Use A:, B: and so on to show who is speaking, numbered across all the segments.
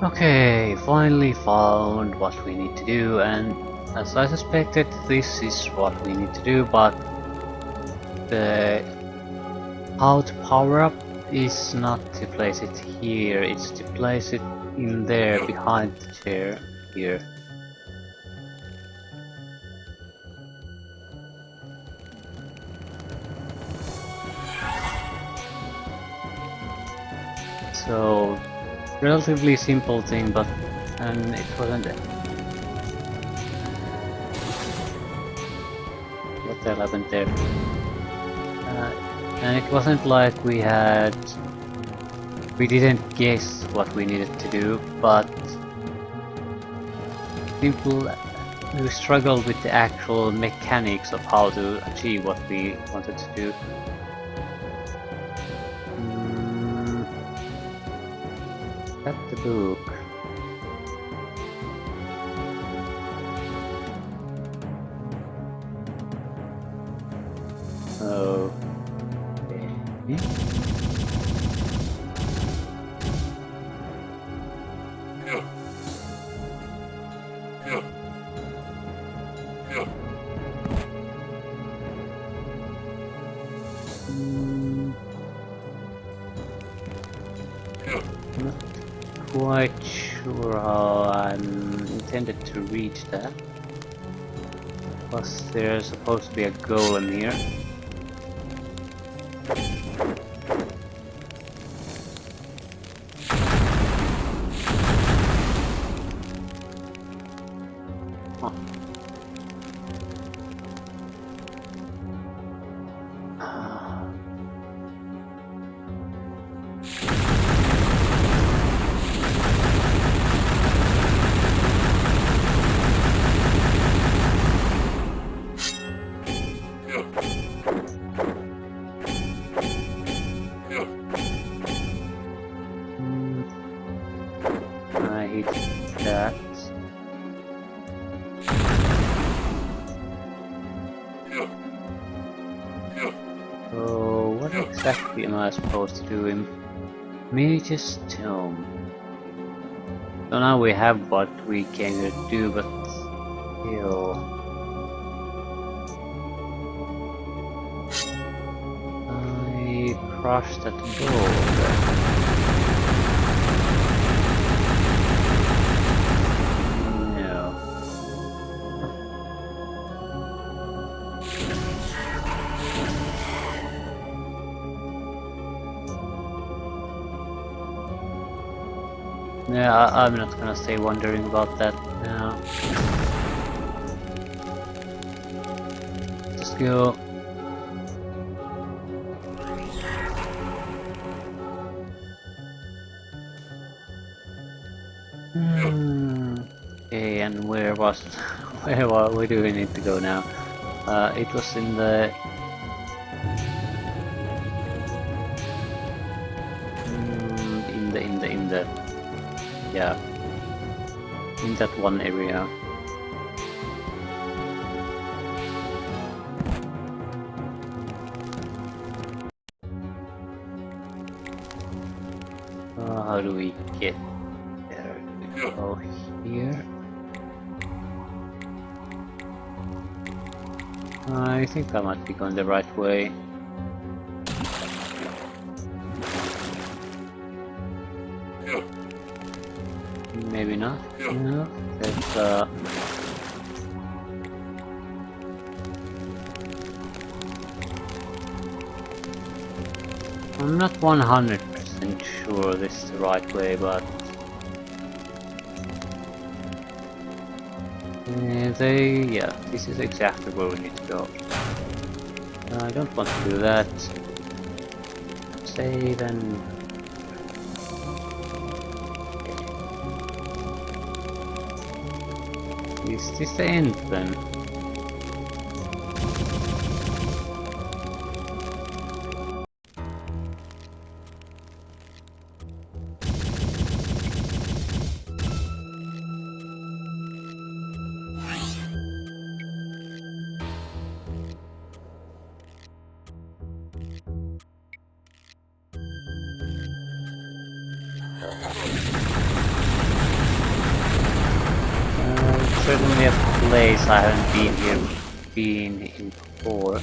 A: Okay, finally found what we need to do, and as I suspected, this is what we need to do, but the how to power up is not to place it here, it's to place it in there behind the chair here. So, relatively simple thing, but and it wasn't. What the hell happened there? And it wasn't like we didn't guess what we needed to do, but people who struggled with the actual mechanics of how to achieve what we wanted to do. Got the book. Oh. Not quite sure how I'm intended to reach that. Plus there's supposed to be a golem here. I hit that. So what exactly am I supposed to do in Mage's Tomb? So now we have what we came here to do, but still. I crushed that door. Yeah, I'm not gonna stay wondering about that now. Just go. Okay, and where do we need to go now? It was in the yeah, in that one area. How do we get there? We go here. I think I might be going the right way. Maybe not. No, there's I'm not 100% sure this is the right way, but yeah, this is exactly where we need to go. I don't want to do that. Save and is this the end then? certainly a place I haven't been in before.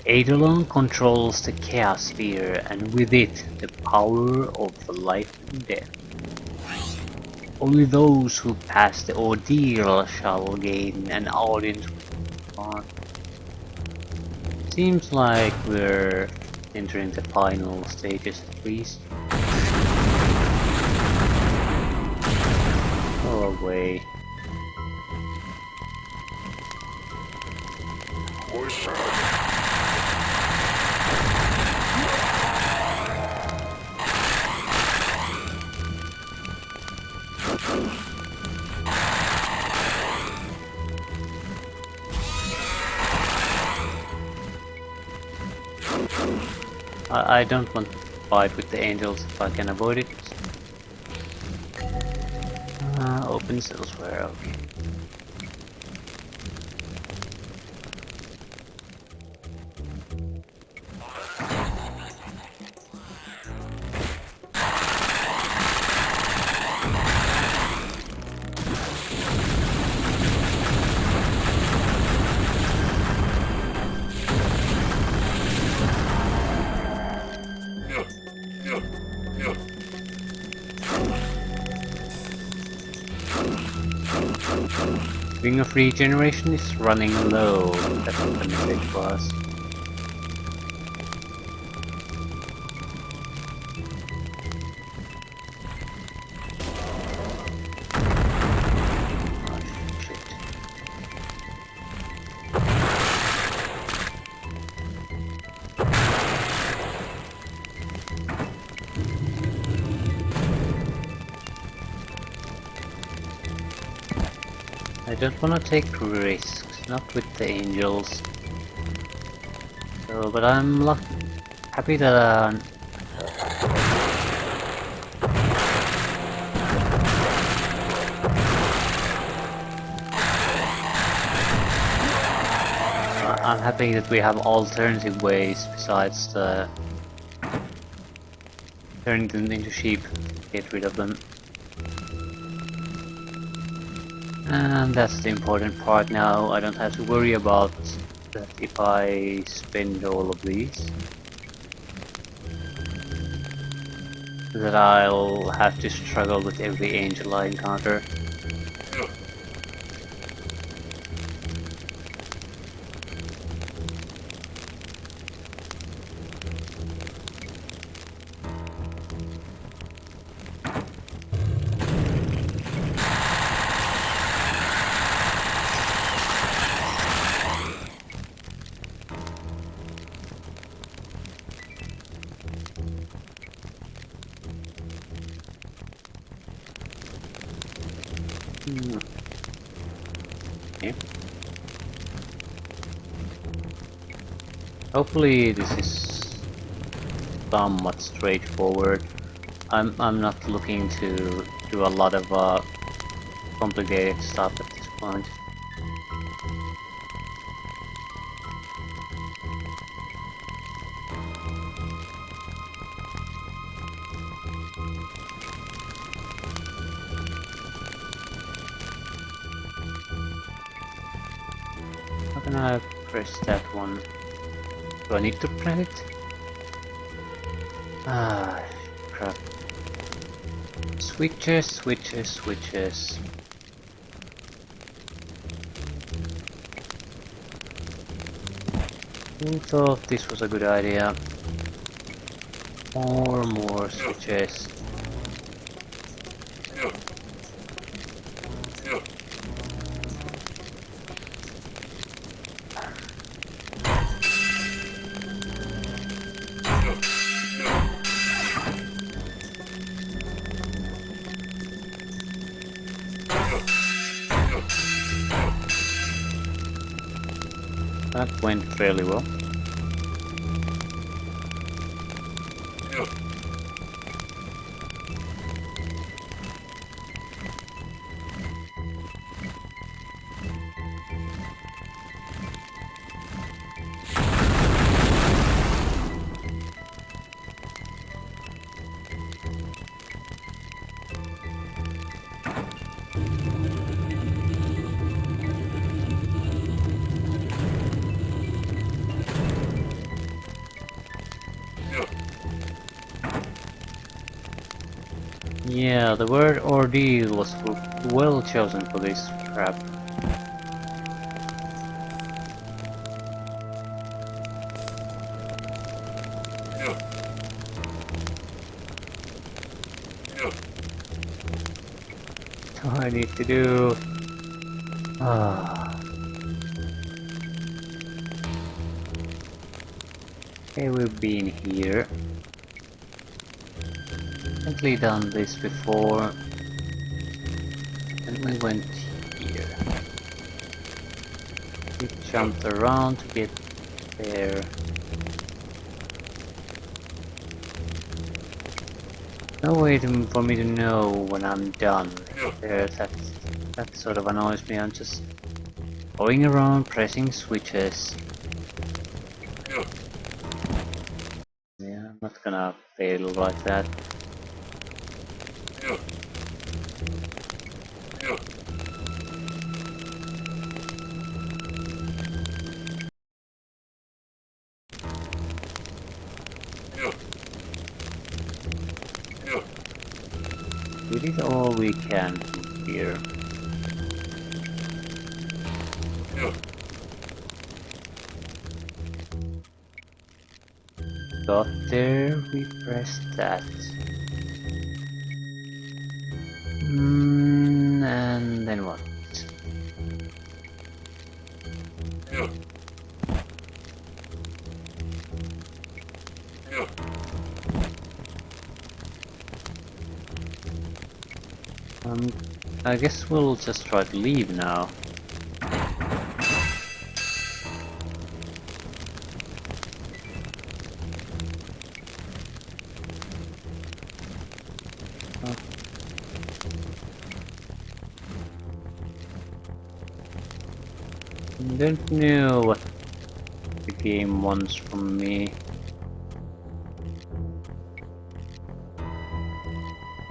A: Eidolon controls the Chaos Sphere, and with it, the power of life and death. Only those who pass the ordeal shall gain an audience with God. Seems like we're entering the final stages at least. Go away. I don't want to fight with the angels if I can avoid it. Opens elsewhere, okay. Ring of Regeneration is running low, that's what the message was. Oh, shit. I don't want to take risks, not with the angels. So, but I'm happy that I'm happy that we have alternative ways besides the turning them into sheep to get rid of them. And that's the important part now. I don't have to worry about that if I spend all of these. That I'll have to struggle with every angel I encounter. Okay. Hopefully this is somewhat straightforward. I'm not looking to do a lot of complicated stuff at this point. How can I press that one? Do I need to press it? Ah, crap. Switches, switches, switches. Who thought this was a good idea? More switches. That went fairly well. Yeah, the word ordeal was well chosen for this trap. What I need to do. Okay, we've been here. Definitely done this before. And we went here. We jumped around to get there. No way for me to know when I'm done. That sort of annoys me. I'm just going around pressing switches. Yeah, I'm not gonna fail like that. We did all we can from here. Got there, we pressed that. And then what? I guess we'll just try to leave now. I don't know what the game wants from me.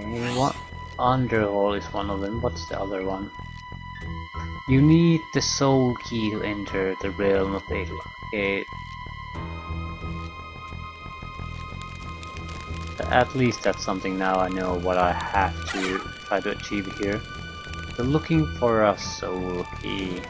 A: Okay, what? Underhall is one of them. What's the other one? You need the soul key to enter the realm of Adel. Okay. At least that's something now I know what I have to try to achieve here. So looking for a soul key.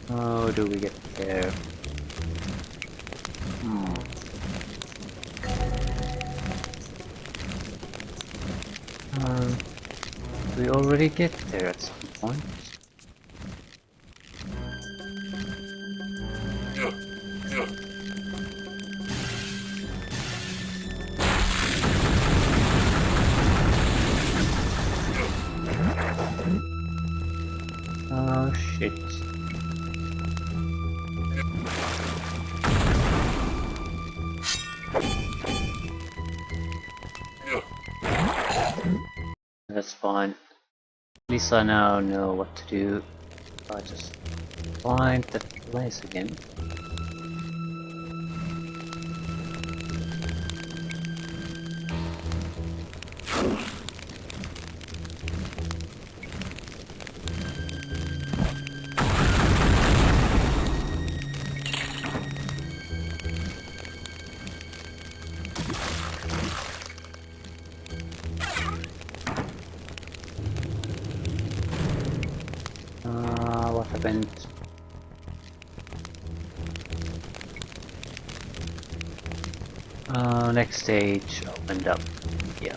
A: How do we get there? We already get there at some point. Oh shit. That's fine. At least I now know what to do. I just find the place again. What happened? Next stage opened up. Yeah.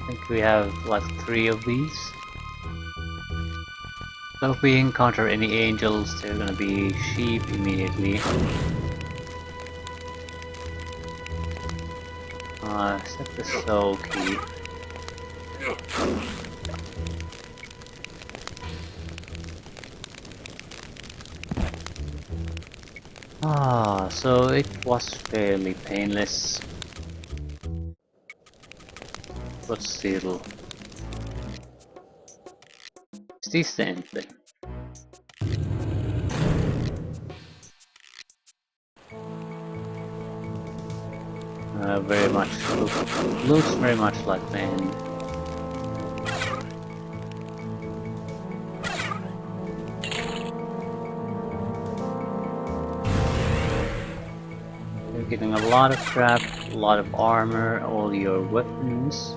A: I think we have like 3 of these. So if we encounter any angels, they're gonna be sheep immediately. Set the soul key. So it was fairly painless, but still. Is this the end thing? Very much looks very much like the end. You're getting a lot of crap, a lot of armor, all your weapons.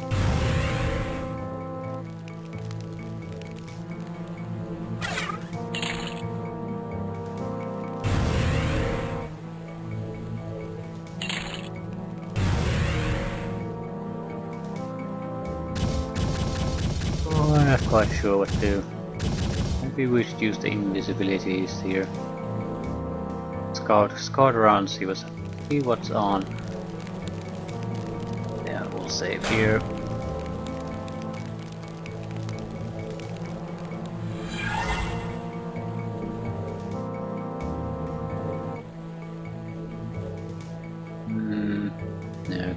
A: I'm not quite sure what to do. Maybe we should use the invisibilities here. Scout around, see what's on. Yeah, we'll save here.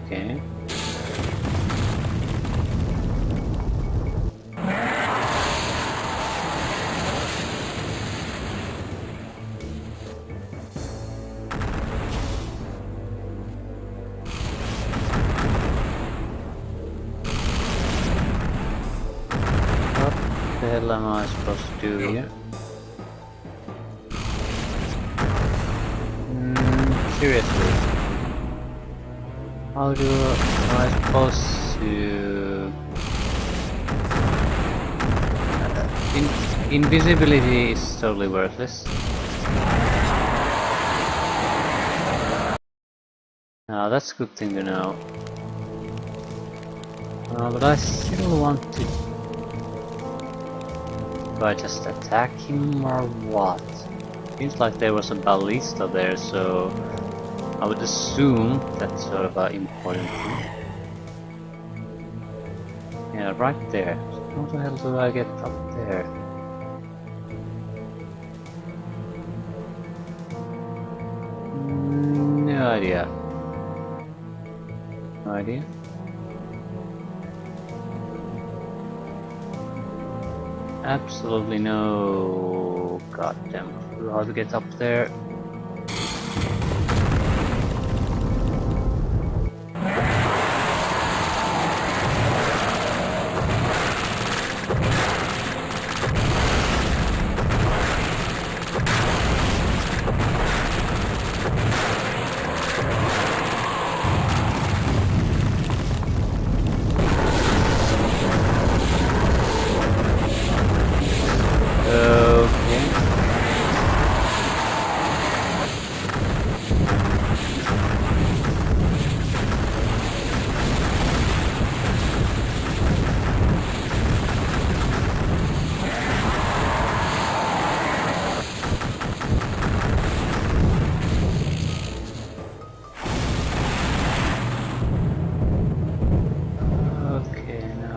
A: Okay. What the hell am I supposed to do here? Seriously. How do I supposed to... Invisibility is totally worthless. Now that's a good thing to know. But I still want to... Do I just attack him or what? Seems like there was a ballista there, so I would assume that's sort of an important thing. Yeah, right there. How the hell do I get up there? No idea. No idea. Absolutely no goddamn clue how to get up there.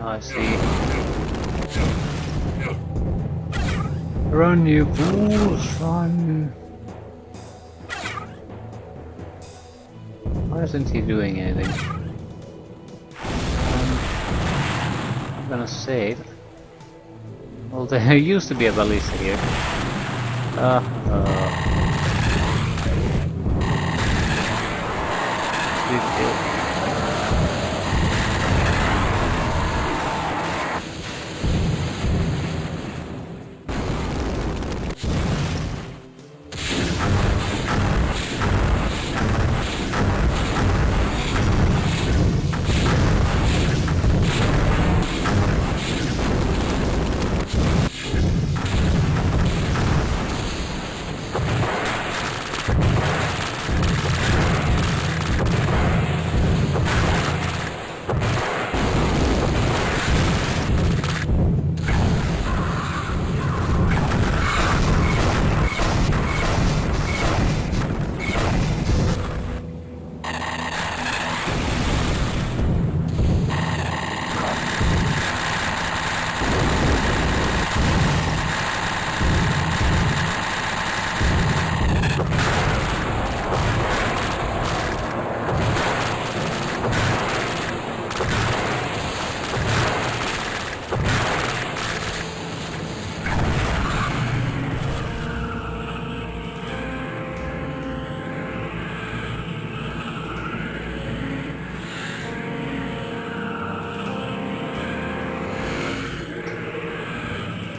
A: I see. Run, you fools, run! Why isn't he doing anything? I'm gonna save. Well, there used to be a ballista here.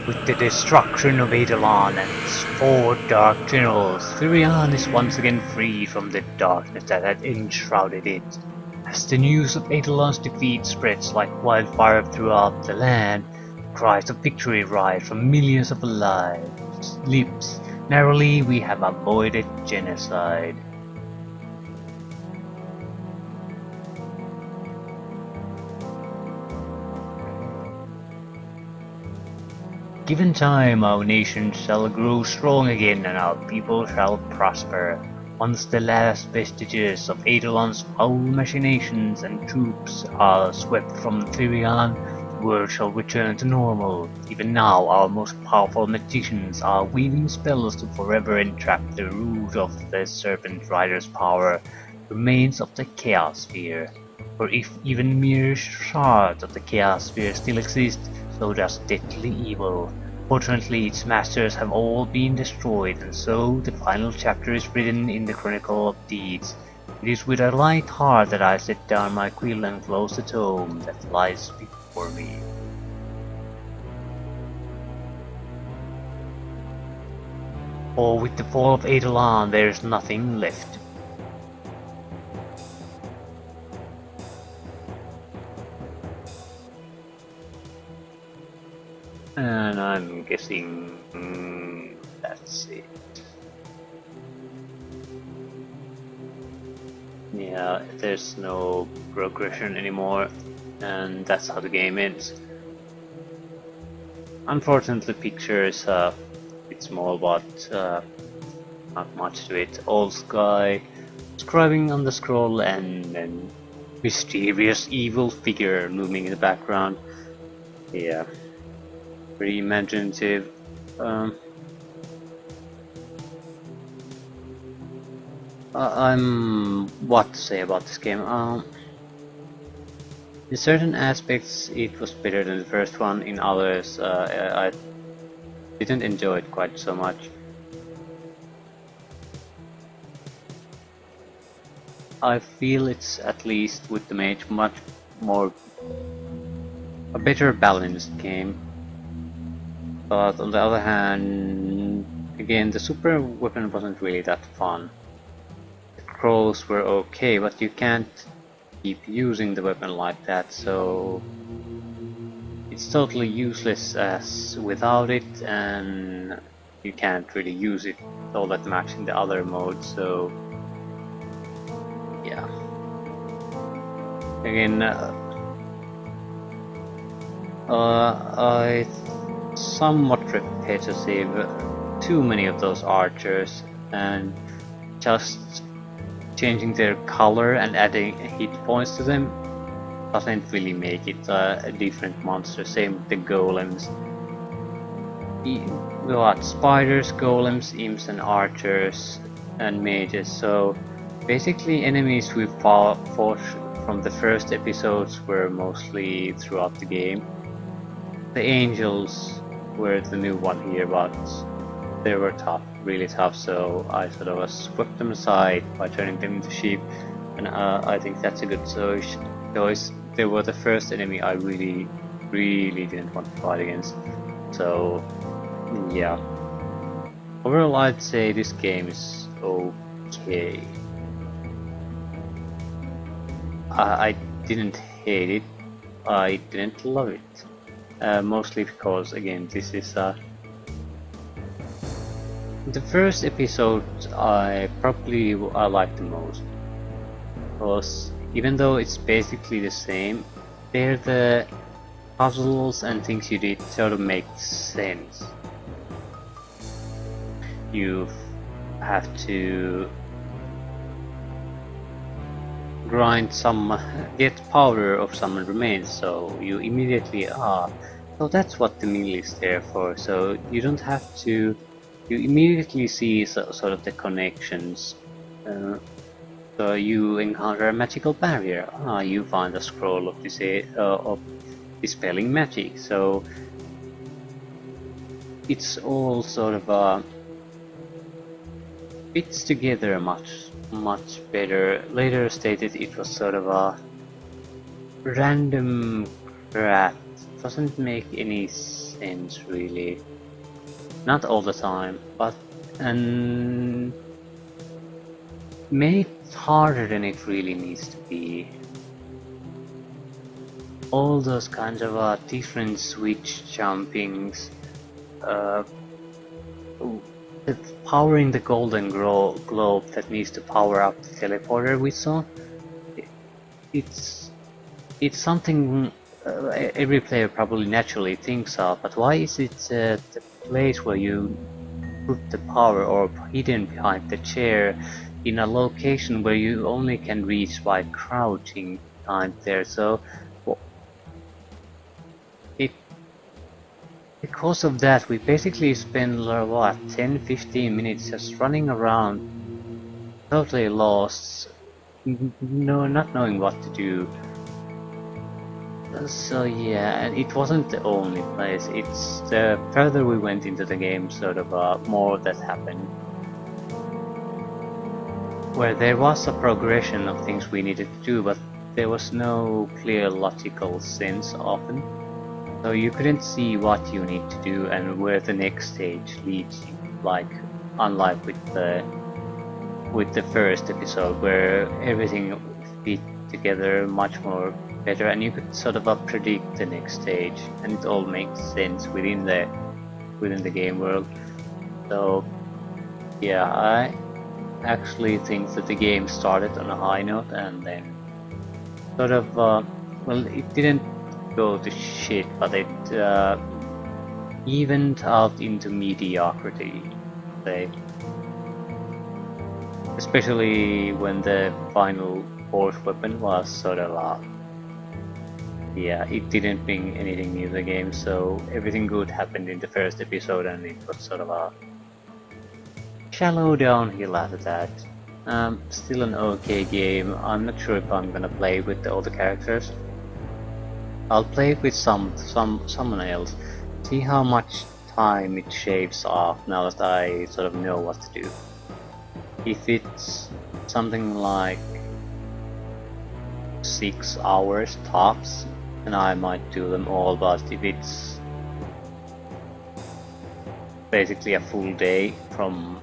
A: With the destruction of Eidolon and its 4 dark generals, Firion is once again free from the darkness that had enshrouded it. As the news of Eidolon's defeat spreads like wildfire throughout the land, cries of victory rise from millions of lips. Narrowly, we have avoided genocide. Given time, our nation shall grow strong again and our people shall prosper. Once the last vestiges of Eidolon's foul machinations and troops are swept from Therion, the world shall return to normal. Even now, our most powerful magicians are weaving spells to forever entrap the root of the Serpent Rider's power, remains of the Chaos Sphere. For if even mere shards of the Chaos Sphere still exist, so does deadly evil. Fortunately, its masters have all been destroyed, and so the final chapter is written in the Chronicle of Deeds. It is with a light heart that I set down my quill and close the tome that lies before me. For with the fall of Eidolon there is nothing left. And I'm guessing that's it. Yeah, there's no progression anymore, and that's how the game ends. Unfortunately, the picture is a bit small, but not much to it. Old sky, scribing on the scroll, and then mysterious evil figure looming in the background. Yeah. Pretty imaginative. What to say about this game? In certain aspects, it was better than the first one. In others, I didn't enjoy it quite so much. I feel it's at least with the mage much more a better balanced game. But on the other hand, again, the super weapon wasn't really that fun. The scrolls were okay, but you can't keep using the weapon like that, so it's totally useless as without it, and you can't really use it all that much in the other modes, so yeah. Again, I somewhat repetitive, too many of those archers, and just changing their color and adding hit points to them doesn't really make it a different monster. Same with the golems. What? Spiders, golems, imps and archers and mages. So basically enemies we fought from the first episodes were mostly throughout the game. The angels were the new one here, but they were tough, really tough, so I sort of swept them aside by turning them into sheep, and I think that's a good choice. They were the first enemy I really didn't want to fight against, so yeah. Overall, I'd say this game is okay. I didn't hate it, I didn't love it. Mostly because, again, this is the first episode I liked the most, because even though it's basically the same, there the puzzles and things you did sort of make sense. You have to grind get power of summon remains, so you immediately so that's what the mill is there for, so you don't have to, you immediately see sort of the connections. So you encounter a magical barrier, you find a scroll of dispelling magic, so it's all sort of fits together much better. Later stated it was sort of a random That doesn't make any sense really. Not all the time, but and made it harder than it really needs to be. All those kinds of different switch jumpings, uh, powering the golden globe that needs to power up the teleporter we saw. It's it's something every player probably naturally thinks of, but why is it the place where you put the power orb hidden behind the chair in a location where you only can reach by crouching behind there? So it because of that we basically spend what 10-15 minutes just running around totally lost, no, not knowing what to do. So yeah, and it wasn't the only place. It's the further we went into the game, sort of more that happened, where there was a progression of things we needed to do, but there was no clear logical sense often. So you couldn't see what you need to do and where the next stage leads you. Like, unlike with the first episode, where everything fit together much more better, and you could sort of predict the next stage, and it all makes sense within the game world. So yeah, I actually think that the game started on a high note and then sort of well, it didn't go to shit, but it evened out into mediocrity, say. Especially when the final boss weapon was sort of yeah, it didn't bring anything new to the game, so everything good happened in the first episode and it was sort of a shallow downhill after that. Still an okay game. I'm not sure if I'm gonna play with all the characters. I'll play with someone else, see how much time it shaves off now that I sort of know what to do. If it's something like 6 hours tops, then I might do them all, but if it's basically a full day from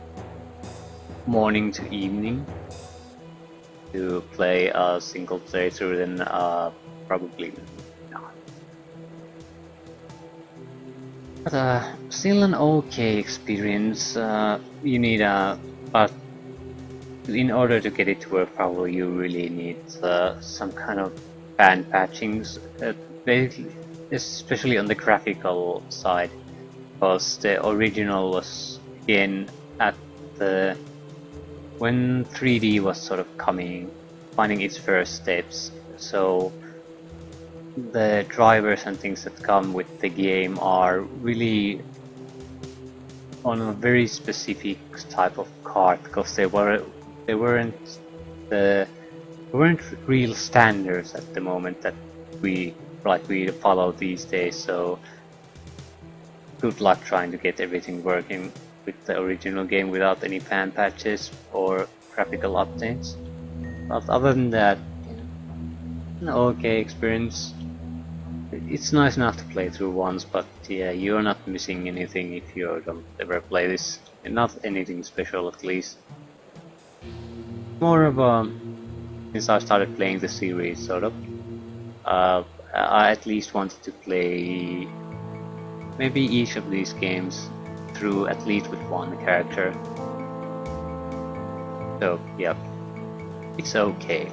A: morning to evening to play a single playthrough, then probably not. But still an okay experience. You need but in order to get it to work properly, you really need some kind of band patchings, basically, especially on the graphical side, because the original was again at the when 3D was sort of finding its first steps. So the drivers and things that come with the game are really on a very specific type of card, because they weren't real standards at the moment that we follow these days. So good luck trying to get everything working with the original game without any fan patches or graphical updates. But other than that, an okay experience. It's nice enough to play through once, but yeah, you're not missing anything if you don't ever play this. Not anything special, at least. More of a, since I started playing the series, sort of, I at least wanted to play maybe each of these games through at least with one character. So yeah, it's okay.